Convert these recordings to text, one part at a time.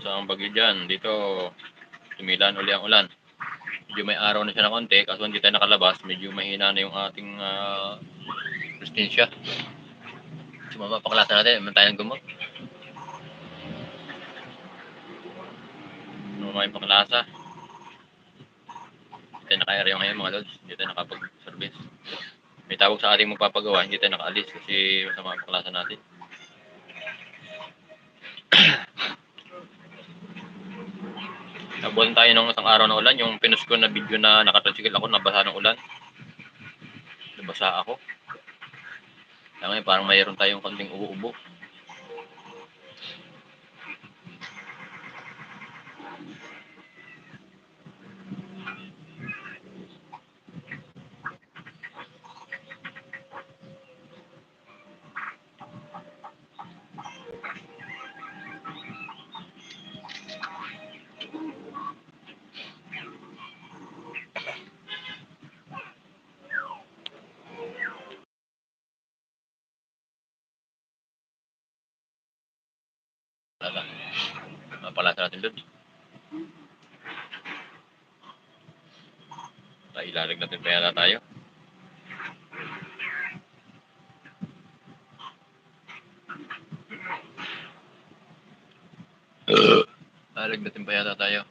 sa bagyo dyan. Dito, tumilan uli ang ulan. Medyo may araw na siya na konti, kaso hindi tayo nakalabas. Medyo mahina na yung ating presensya. So, mapapaklasa natin, naman tayo ng gumot. May paklasa. Hindi tayo naka-area ngayon mga lods. Hindi tayo nakapag-service. May tawag sa ating magpapagawa, hindi tayo nakaalis kasi masama ang paklasa natin. Nabuhan tayo ng isang araw na ulan. Yung pinost ko na video na nakatricycle ako, nabasa ng ulan. Nabasa ako. Kaya ngayon parang mayroon tayong konting ubo-ubo. Mapalasa natin doon. Ilalag natin pa yata tayo. Ilalag natin pa yata tayo.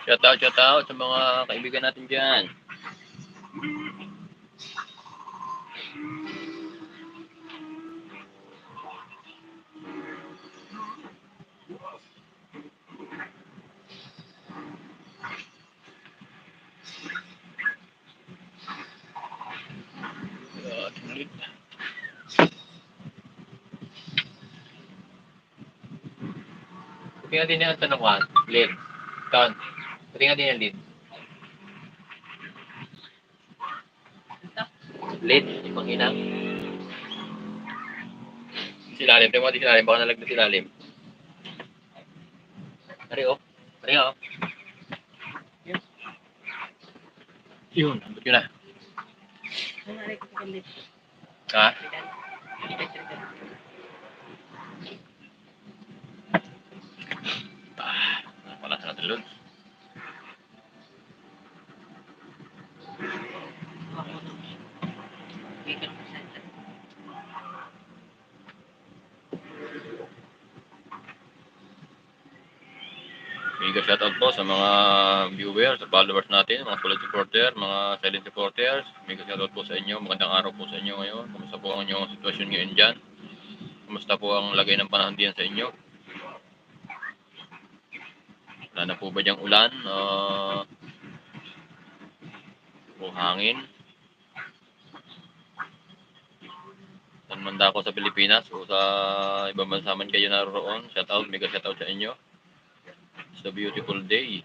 Shout out sa mga kaibigan natin dyan. Tingnan din yung tanong lead. Ton. Tingnan din yung lead. Lead, yung panghinang. Silalim, tingnan mo di silalim, baka nalag na silalim. Ari oh. Ari oh. Yun, abot yun na. Ha? Wala sa natin lun. Mega shoutout po sa mga viewers, sa followers natin, mga solid supporter, mga silent supporters. Mega shoutout po sa inyo. Magandang araw po sa inyo ngayon. Kumusta po ang inyong sitwasyon ngayon dyan? Kumusta po ang lagay ng panahon diyan sa inyo? Wala na po ba diyang ulan? O hangin? Saan man ako sa Pilipinas o sa ibang bansa man kayo naroon, shoutout, mega shoutout sa inyo. It's a beautiful day.